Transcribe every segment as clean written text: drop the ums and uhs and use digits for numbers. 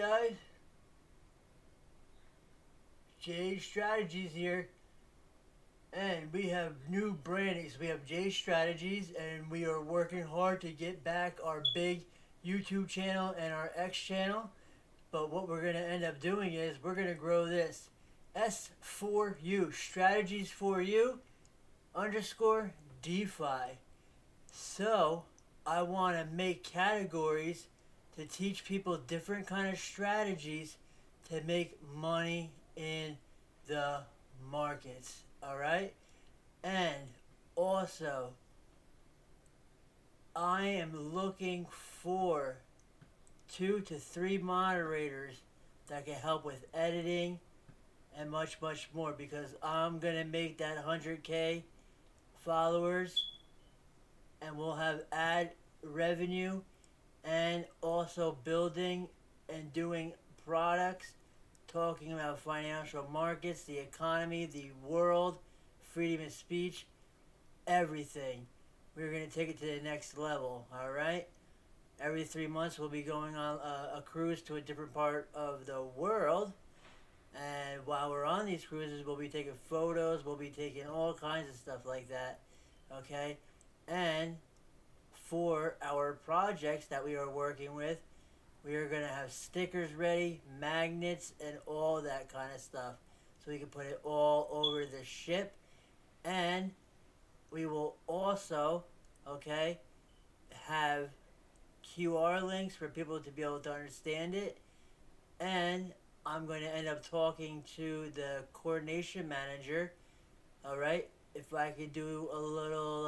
guys, Jay Strategies here, and we have new brandings. We have Jay Strategies, and we are working hard to get back our big YouTube channel and our X channel. But what we're going to end up doing is we're going to grow this S4U, Strategies for You _ DeFi. So I want to make categories to teach people different kind of strategies to make money in the markets. All right, and also I am looking for 2 to 3 moderators that can help with editing and much more, because I'm gonna make that 100K followers, and we'll have ad revenue, and also building and doing products, talking about financial markets, the economy, the world, freedom of speech, everything. We're going to take it to the next level, all right? Every 3 months we'll be going on a cruise to a different part of the world. And while we're on these cruises, we'll be taking photos, we'll be taking all kinds of stuff like that, okay? And for our projects that we are working with, we are going to have stickers ready, magnets, and all that kind of stuff. So we can put it all over the ship. And we will also, okay, have QR links for people to be able to understand it. And I'm going to end up talking to the coordination manager, all right, if I could do a little,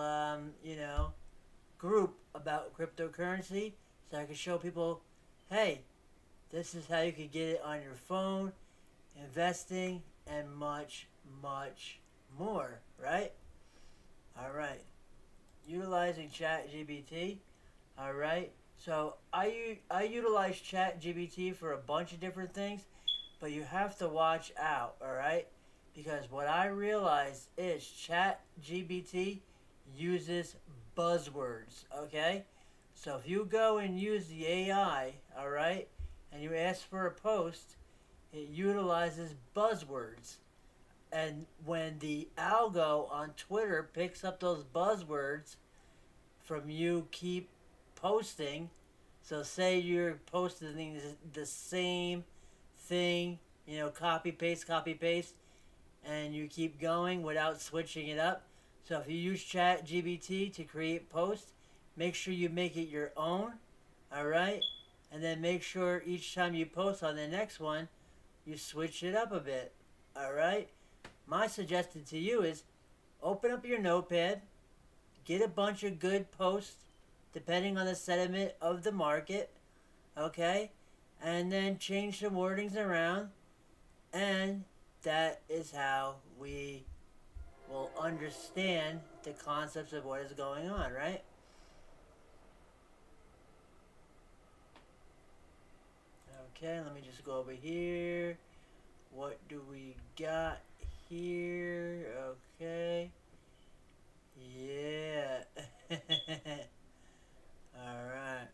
group about cryptocurrency, so I can show people, hey, this is how you can get it on your phone, investing, and much more, right? All right. Utilizing ChatGPT, all right? So I utilize ChatGPT for a bunch of different things, but you have to watch out, all right? Because what I realize is ChatGPT uses buzzwords, okay? So if you go and use the AI, all right, and you ask for a post, it utilizes buzzwords. And when the algo on Twitter picks up those buzzwords from you keep posting, so say you're posting the same thing, copy paste, and you keep going without switching it up. So if you use ChatGPT to create posts, make sure you make it your own, all right? And then make sure each time you post on the next one, you switch it up a bit, all right? My suggestion to you is open up your notepad, get a bunch of good posts, depending on the sentiment of the market, okay? And then change some wordings around, and that is how we will understand the concepts of what is going on, right? Okay, let me just go over here. What do we got here? Okay. Yeah. All right.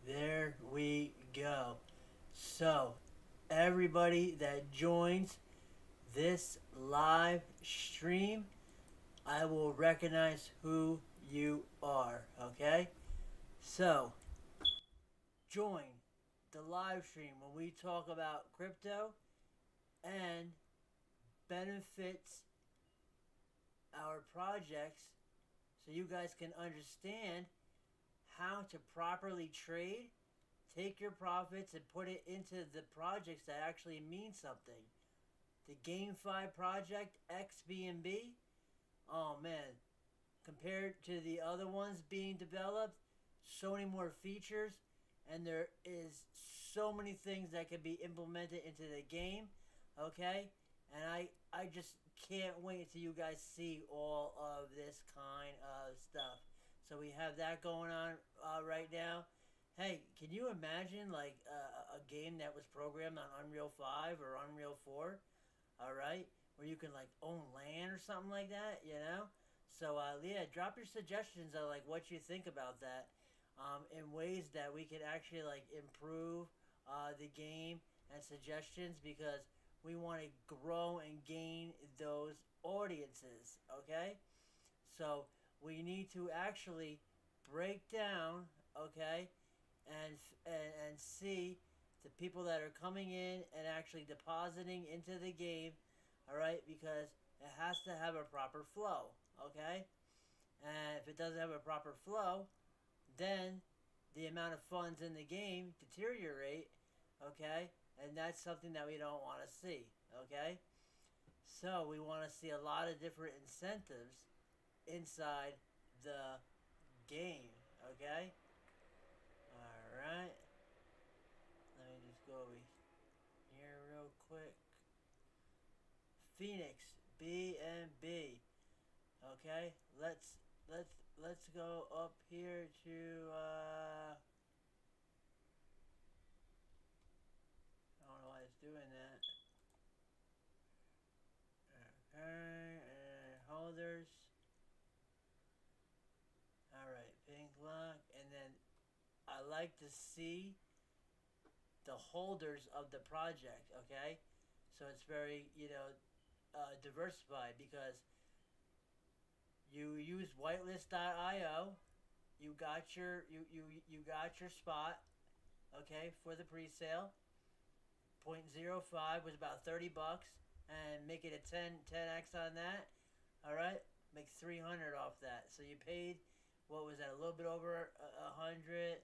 There we go. So, everybody that joins this live stream, I will recognize who you are, okay? So, join the live stream when we talk about crypto and benefits our projects, so you guys can understand how to properly trade, take your profits and put it into the projects that actually mean something. The GameFi project, XBNB, oh man, compared to the other ones being developed, so many more features, and there is so many things that can be implemented into the game, okay? And I just can't wait until you guys see all of this kind of stuff. So we have that going on right now. Hey, can you imagine like a game that was programmed on Unreal 5 or Unreal 4? All right, where you can like own land or something like that, you know? So yeah, drop your suggestions on like what you think about that, in ways that we can actually like improve the game, and suggestions, because we want to grow and gain those audiences. Okay, so we need to actually break down. Okay, and see the people that are coming in and actually depositing into the game. All right, because it has to have a proper flow. Okay, and if it doesn't have a proper flow, then the amount of funds in the game deteriorate. Okay, and that's something that we don't want to see. Okay, so we want to see a lot of different incentives inside the game. Okay, all right. Let me just go over here real quick. Phoenix BNB. Okay, let's go up here to I don't know why it's doing that. Okay, holders. All right, pink lock, and then I like to see the holders of the project. Okay, so it's very diversified, because you use whitelist.io. You got your spot. Okay, for the pre-sale. 0.05 was about $30, and make it a 10x on that. All right, make 300 off that. So you paid, what was that, a little bit over 100,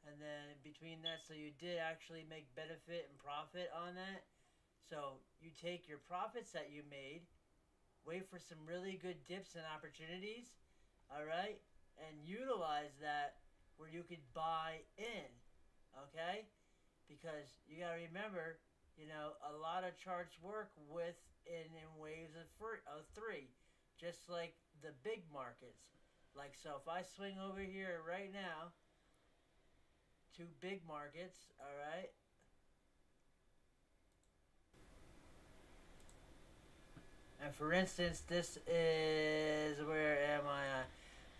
and then between that, so you did actually make benefit and profit on that. So you take your profits that you made, wait for some really good dips and opportunities, all right, and utilize that where you could buy in. Okay, because you got to remember, a lot of charts work in waves of three, just like the big markets. Like, so if I swing over here right now to big markets, all right, and for instance, this is, where am I at?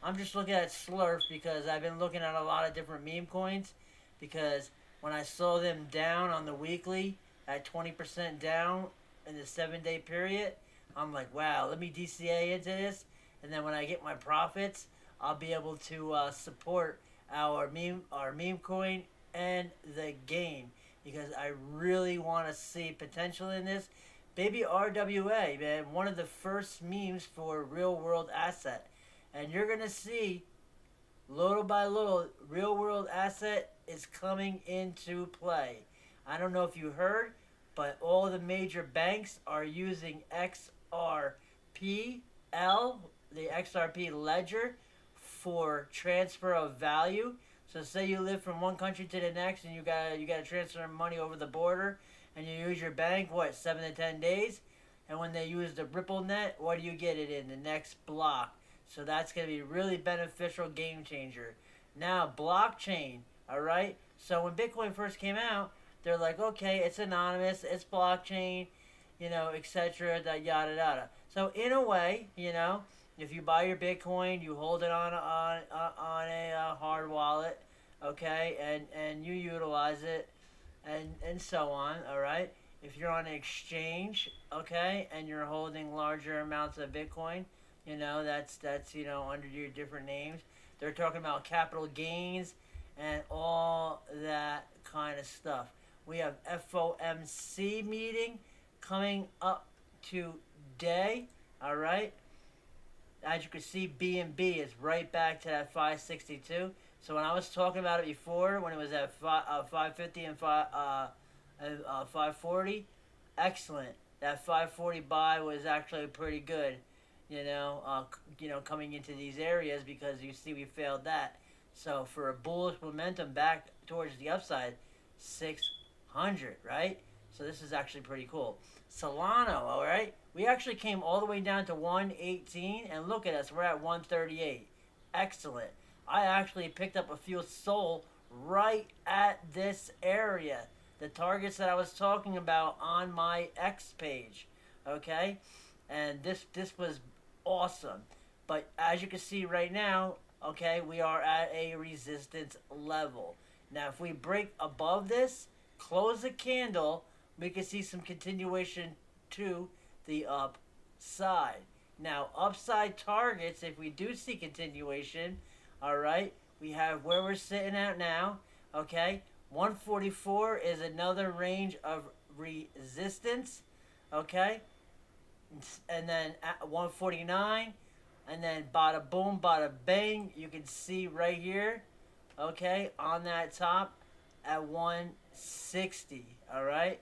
I'm just looking at Slurf, because I've been looking at a lot of different meme coins, because when I saw them down on the weekly at 20% down in the 7-day period, I'm like, wow, let me DCA into this, and then when I get my profits, I'll be able to support our meme coin and the game, because I really want to see potential in this. Baby RWA, man, one of the first memes for real world asset. And you're going to see, little by little, real world asset is coming into play. I don't know if you heard, but all the major banks are using XRPL, the XRP ledger, for transfer of value. So say you live from one country to the next, and you gotta transfer money over the border, and you use your bank, 7 to 10 days, and when they use the Ripple net, what do you get it in? The next block. So that's going to be really beneficial, game changer. Now, blockchain, all right? So when Bitcoin first came out, they're like, okay, it's anonymous, it's blockchain, etc., yada yada. So in a way, if you buy your Bitcoin, you hold it on a hard wallet, okay, and you utilize it, and so on, all right? If you're on an exchange, okay, and you're holding larger amounts of Bitcoin, that's under your different names. They're talking about capital gains and all that kind of stuff. We have FOMC meeting coming up today. All right. As you can see, BNB is right back to that 562. So when I was talking about it before, when it was at 550 and 540, excellent. That 540 buy was actually pretty good. Coming into these areas, because you see we failed that. So for a bullish momentum back towards the upside, 600, right? So this is actually pretty cool. Solana, all right? We actually came all the way down to 118, and look at us, we're at 138. Excellent. I actually picked up a few SOL right at this area. The targets that I was talking about on my X page, okay? And this was awesome. But as you can see right now, okay, we are at a resistance level. Now, if we break above this, close the candle, we can see some continuation to the upside. Now, upside targets, if we do see continuation, all right, we have where we're sitting at now, okay? 144 is another range of resistance, okay? And then at 149, and then bada boom, bada bang, you can see right here, okay, on that top at 160, all right?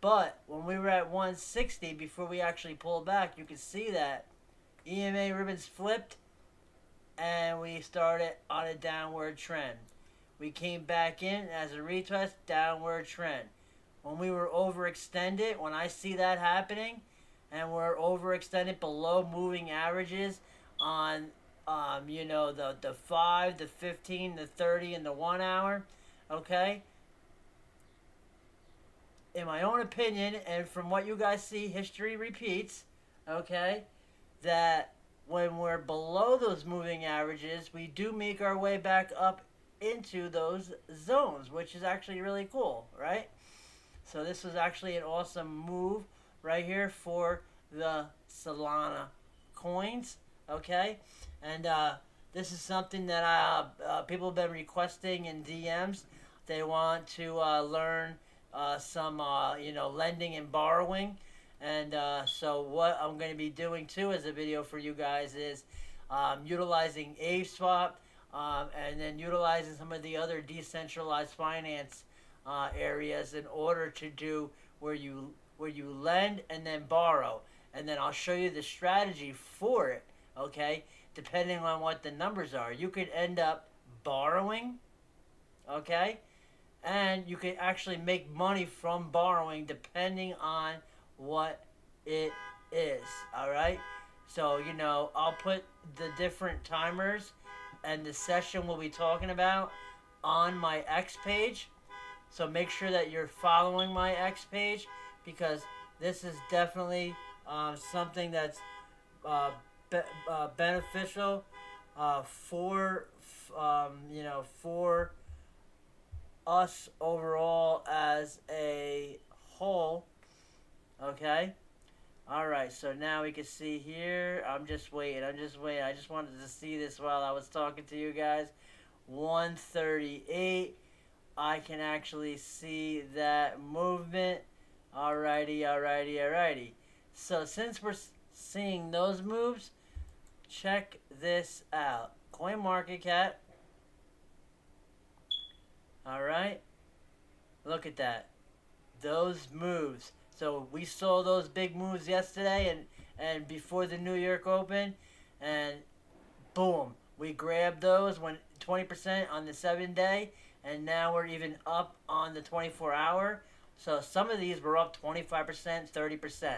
But when we were at 160, before we actually pulled back, you can see that EMA ribbons flipped, and we started on a downward trend. We came back in as a retest, downward trend. When we were overextended, when I see that happening, and we're overextended below moving averages on, you know, the 5, the 15, the 30, and the 1 hour, okay? In my own opinion, and from what you guys see, history repeats, okay, that when we're below those moving averages, we do make our way back up into those zones, which is actually really cool, right? So this was actually an awesome move right here for the Solana coins, okay? And this is something that people have been requesting in DMs. They want to learn some, you know, lending and borrowing. And so what I'm going to be doing too as a video for you guys is utilizing AveSwap and then utilizing some of the other decentralized finance areas in order to do where you lend and then borrow. And then I'll show you the strategy for it, okay? Depending on what the numbers are. You could end up borrowing, okay? And you can actually make money from borrowing depending on what it is, all right? So, you know, I'll put the different timers and the session we'll be talking about on my X page. So make sure that you're following my X page, because this is definitely something that's beneficial for, you know, for us overall as a whole, okay? All right, so now we can see here. I'm just waiting. I just wanted to see this while I was talking to you guys. 138. I can actually see that movement. Alrighty. So since we're seeing those moves, check this out. CoinMarketCap. Alright. Look at that. Those moves. So we saw those big moves yesterday and before the New York Open, and boom, we grabbed those when 20% on the 7-day, and now we're even up on the 24-hour. So some of these were up 25%, 30%.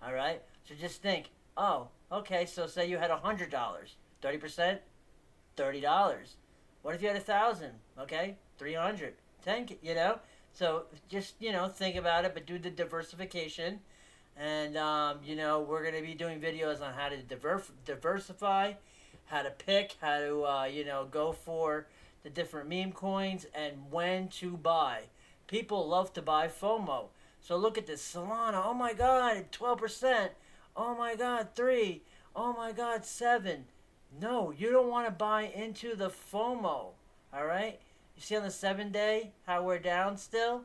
All right. So just think, oh, okay. So say you had $100, 30%, $30. What if you had 1,000? Okay, 300, 10. You know. So just, you know, think about it, but do the diversification. And, you know, we're going to be doing videos on how to diversify, how to pick, how to, you know, go for the different meme coins, and when to buy. People love to buy FOMO. So look at this. Solana, oh my God, 12%. Oh my God, 3. Oh my God, 7. No, you don't want to buy into the FOMO, all right? You see on the 7-day how we're down still?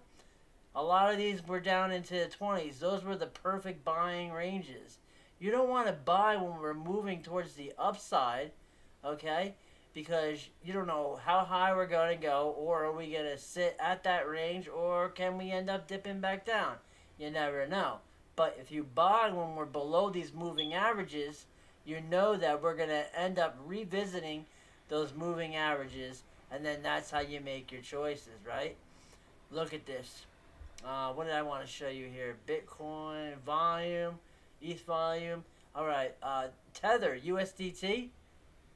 A lot of these were down into the 20s. Those were the perfect buying ranges. You don't want to buy when we're moving towards the upside, okay? Because you don't know how high we're going to go, or are we going to sit at that range, or can we end up dipping back down? You never know. But if you buy when we're below these moving averages, you know that we're going to end up revisiting those moving averages, and then that's how you make your choices, right? Look at this. What did I want to show you here? Bitcoin volume, ETH volume. All right. Tether USDT,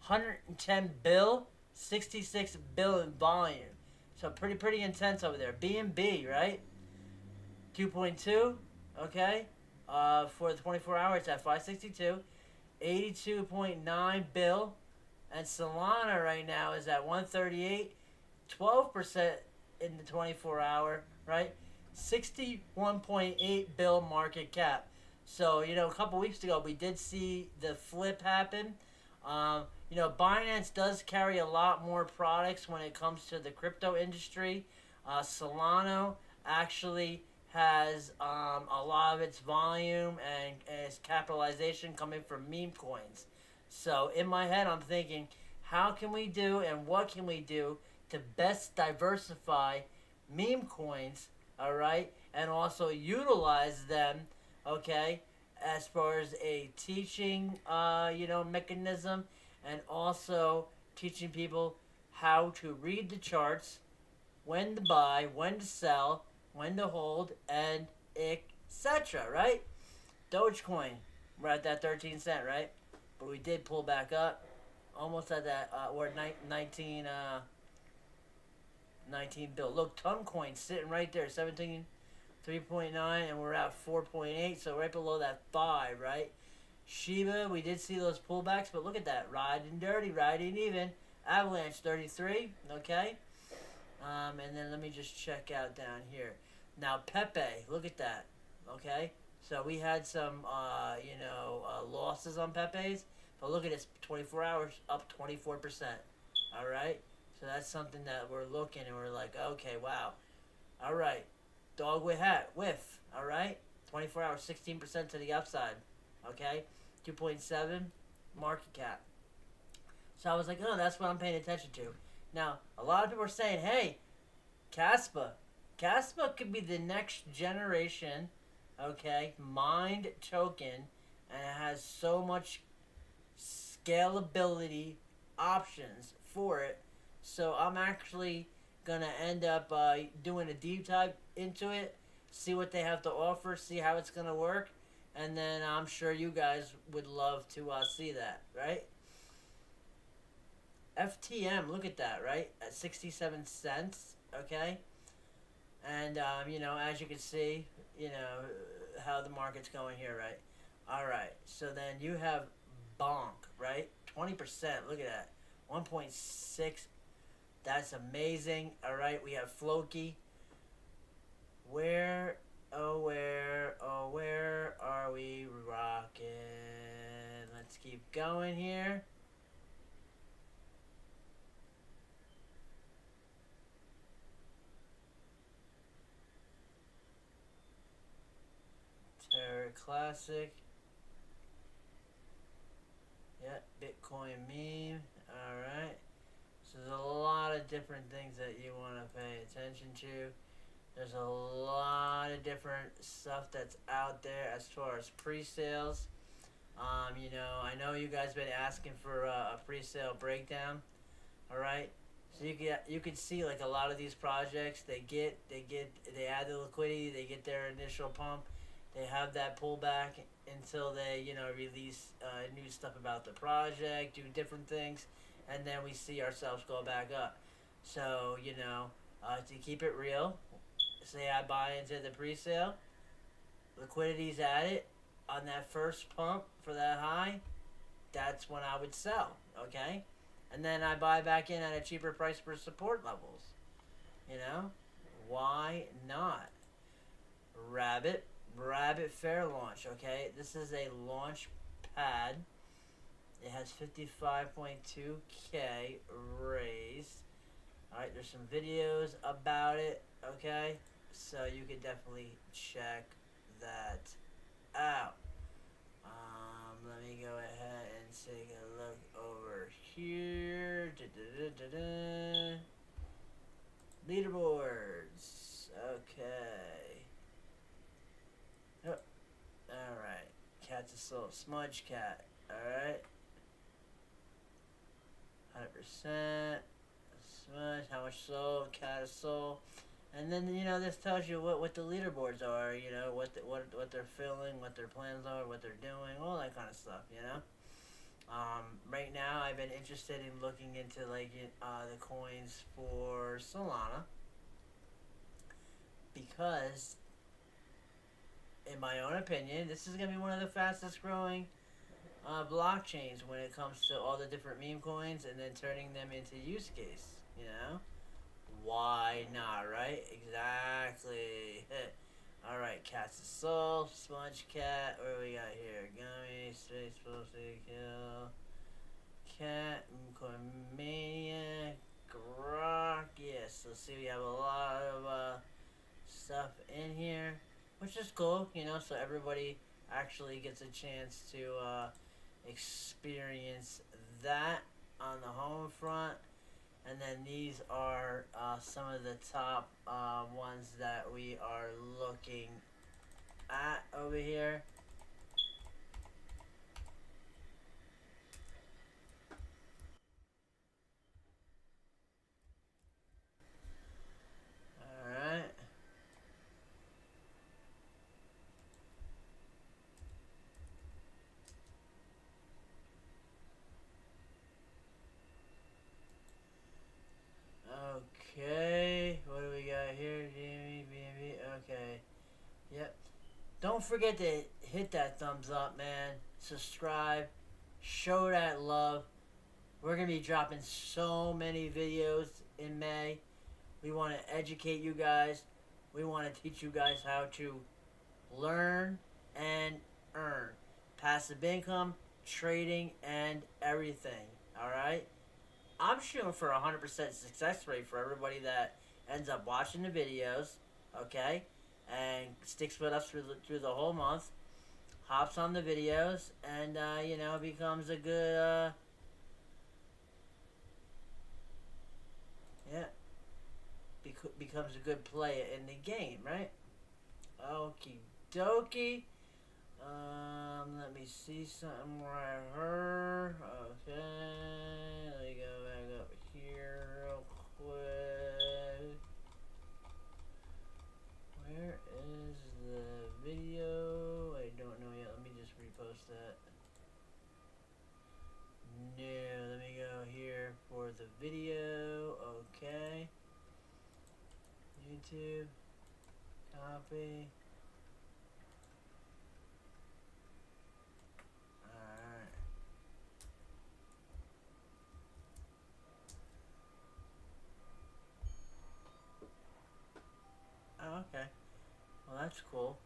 110 bill, 66 bill in volume. So pretty intense over there. BNB, right? 2.2. Okay. For the 24 hours at 562, 82.9 bill, and Solana right now is at 138, 12% in the 24 hour, right? 61.8 bill market cap. So, a couple weeks ago, we did see the flip happen. Binance does carry a lot more products when it comes to the crypto industry. Solana actually has a lot of its volume and its capitalization coming from meme coins. So, in my head, I'm thinking, how can we do and what can we do to best diversify meme coins, all right, and also utilize them, okay, as far as a teaching, mechanism, and also teaching people how to read the charts, when to buy, when to sell, when to hold, and etc. Right? Dogecoin, we're at that 13 cent, right? But we did pull back up, almost at that, or 19 bill. Look, Toncoin sitting right there, 17, 3.9, and we're at 4.8, so right below that 5, right? Shiba, we did see those pullbacks, but look at that. Riding dirty, riding even. Avalanche, 33, okay? And then let me just check out down here. Now, Pepe, look at that, okay? So we had some, losses on Pepe's, but look at this, 24 hours, up 24%, all right? So that's something that we're looking and we're like, okay, wow. All right, dog with hat, whiff, all right? 24 hours, 16% to the upside, okay? 2.7 market cap. So I was like, oh, that's what I'm paying attention to. Now, a lot of people are saying, hey, Caspa could be the next generation, okay, mined token, and it has so much scalability options for it. So I'm actually going to end up doing a deep dive into it, see what they have to offer, see how it's going to work, and then I'm sure you guys would love to see that, right? FTM, look at that, right? At 67 cents, okay? And, as you can see, how the market's going here, right? All right, so then you have Bonk, right? 20%, look at that. 1.6, that's amazing. All right, we have Floki. Where are we rocking? Let's keep going here. Terra Classic. Yeah, Bitcoin Meme. Alright. So there's a lot of different things that you want to pay attention to. There's a lot of different stuff that's out there as far as pre-sales. I know you guys been asking for a pre-sale breakdown. All right, so you can see like a lot of these projects they add the liquidity, they get their initial pump, they have that pullback until they release new stuff about the project, do different things, and then we see ourselves go back up. So to keep it real, say I buy into the pre-sale, liquidity's at it on that first pump for that high, that's when I would sell, okay? And then I buy back in at a cheaper price for support levels. Why not? Rabbit Fair launch, okay? This is a launch pad. It has 55.2K raised. Alright, there's some videos about it, okay? So you can definitely check that out. Let me go ahead and take a look over here. Leaderboards. Okay. Oh, alright. Cat's a soul. Smudge cat. Alright. 100%. Smudge. How much soul? Cat a soul. And then this tells you what the leaderboards are, what they're filling, what their plans are, what they're doing, all that kind of stuff. Right now, I've been interested in looking into the coins for Solana because, in my own opinion, this is gonna be one of the fastest growing blockchains when it comes to all the different meme coins and then turning them into use case. Why not, right? Exactly. Alright, Cat's a Soul, Sponge Cat, what do we got here? Gummy, Space, Pussy, Kill, Cat, Maniac, Grok, yes, let's see, we have a lot of stuff in here, which is cool, so everybody actually gets a chance to experience that on the home front. And then these are some of the top ones that we are looking at over here. Alright. Okay, what do we got here? GME, BNB, okay. Yep. Don't forget to hit that thumbs up, man. Subscribe. Show that love. We're going to be dropping so many videos in May. We want to educate you guys. We want to teach you guys how to learn and earn. Passive income, trading, and everything. Alright? I'm shooting for 100% success rate for everybody that ends up watching the videos, okay, and sticks with us through the whole month, hops on the videos, and becomes a good becomes a good player in the game, right? Okie dokie. Let me see something right here. Okay, let me go back up here real quick. Where is the video? I don't know yet. Let me just repost that. No, let me go here for the video. Okay. YouTube. Copy. Oh, okay. Well, that's cool.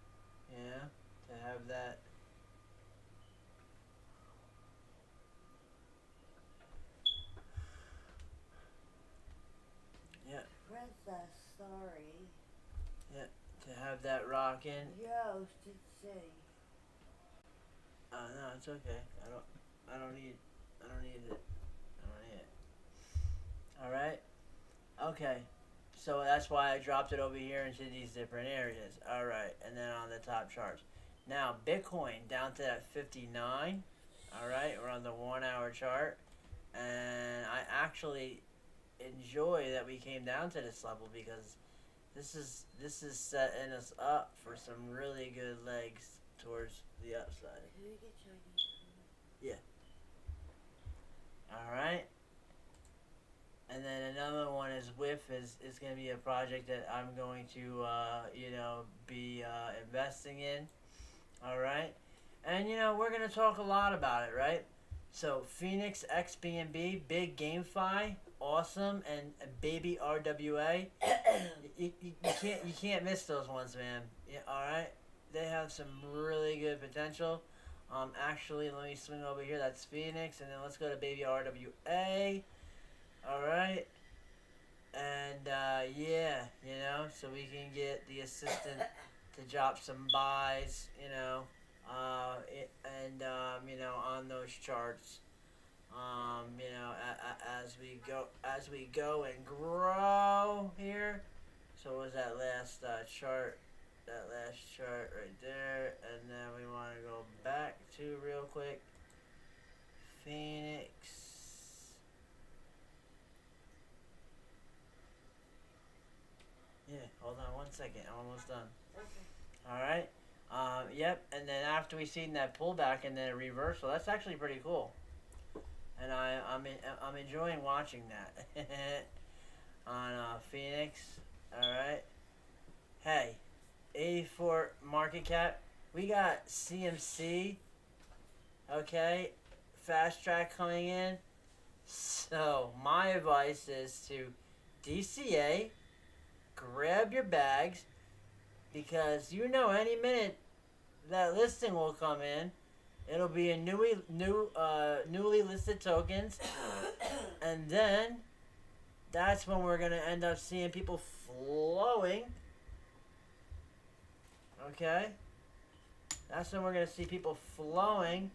Yeah, to have that. Yeah. Princess, sorry. Yeah, to have that rocking. Yo, City. Oh no, it's okay. I don't need it. I don't need it. All right. Okay. So that's why I dropped it over here into these different areas. All right, and then on the top charts. Now Bitcoin down to that 59. All right, we're on the 1 hour chart, and I actually enjoy that we came down to this level because this is setting us up for some really good legs towards the upside. Can we get Chinese food? Yeah. All right. And then another one is WIF is going to be a project that I'm going to be investing in. All right. And we're going to talk a lot about it, right? So Phoenix XBNB, big GameFi, awesome, and baby RWA. you can't miss those ones, man. Yeah, all right. They have some really good potential. Actually, let me swing over here. That's Phoenix, and then let's go to baby RWA. All right. And yeah, so we can get the assistant to drop some buys, on those charts, as we go and grow here. So what was that last chart? That last chart right there, and then we want to go back to real quick. Phoenix. Yeah, 1 second. I'm almost done. Okay. All right. Yep. And then after we seen that pullback and then a reversal, that's actually pretty cool. And I'm enjoying watching that on Phoenix. All right. Hey, 84 market cap. We got CMC. Okay, fast track coming in. So my advice is to DCA, grab your bags, because you know any minute that listing will come in. It'll be a newly listed tokens, and then that's when we're gonna end up seeing people flowing. Okay, that's when we're gonna see people flowing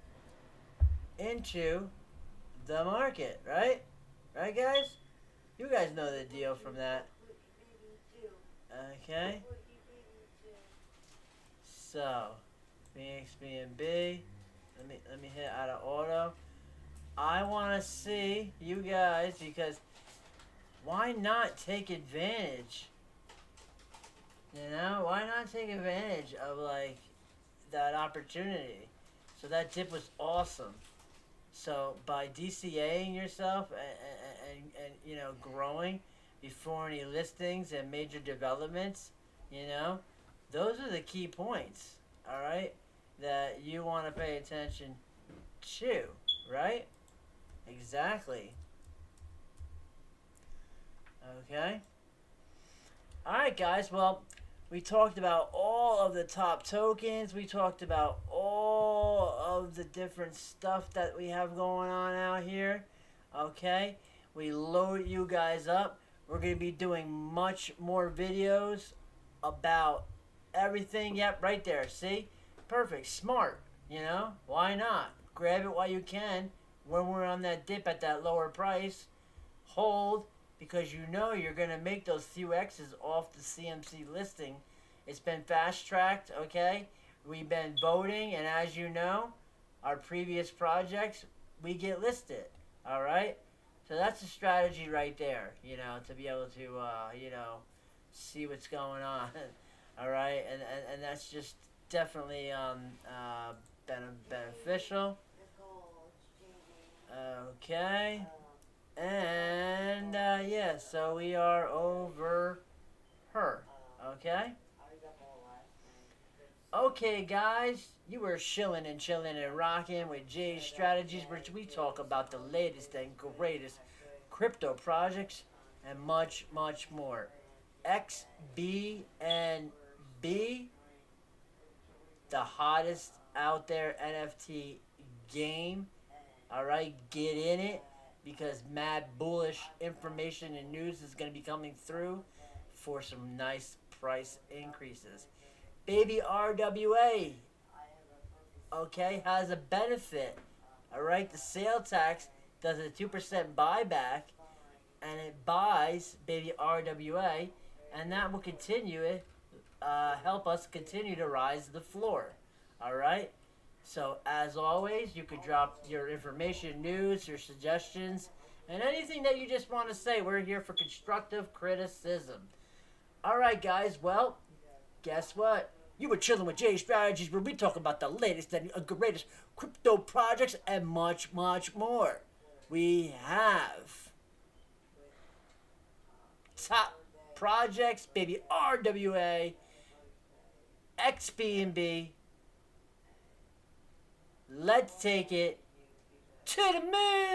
into the market, right? Right, guys? You guys know the deal from that. Okay. So, Phoenix BNB. Let me hit out of auto. I want to see you guys, because why not take advantage? You know, why not take advantage of like that opportunity? So that dip was awesome. So by DCAing yourself and you know, growing before any listings and major developments, you know, those are the key points, all right, that you want to pay attention to, right? Exactly. Okay. All right, guys. Well, we talked about all of the top tokens. We talked about all of the different stuff that we have going on out here. Okay. We load you guys up. We're going to be doing much more videos about everything. Yep, right there. See? Perfect. Smart. You know? Why not? Grab it while you can. When we're on that dip at that lower price, hold, because you know you're going to make those few X's off the CMC listing. It's been fast-tracked, okay? We've been voting, and as you know, our previous projects, we get listed, all right? So that's a strategy right there, you know, to be able to, you know, see what's going on, all right? And that's just definitely beneficial. Okay. And, yeah, so we are over her, okay? Okay, guys, you were chilling and rocking with Jay's Strategies, which we talk about the latest and greatest crypto projects and much, much more. XBNB, the hottest out there NFT game. All right, get in it, because mad bullish information and news is going to be coming through for some nice price increases. Baby RWA, okay, has a benefit. All right, the sale tax does a 2% buyback, and it buys Baby RWA, and that will continue it, help us continue to rise the floor. All right. So, as always, you could drop your information, news, your suggestions, and anything that you just want to say. We're here for constructive criticism. All right, guys. Well, guess what? You were chilling with Jay Strategies, where we talk about the latest and greatest crypto projects and much, much more. We have top projects, Baby RWA, XBNB. Let's take it to the moon.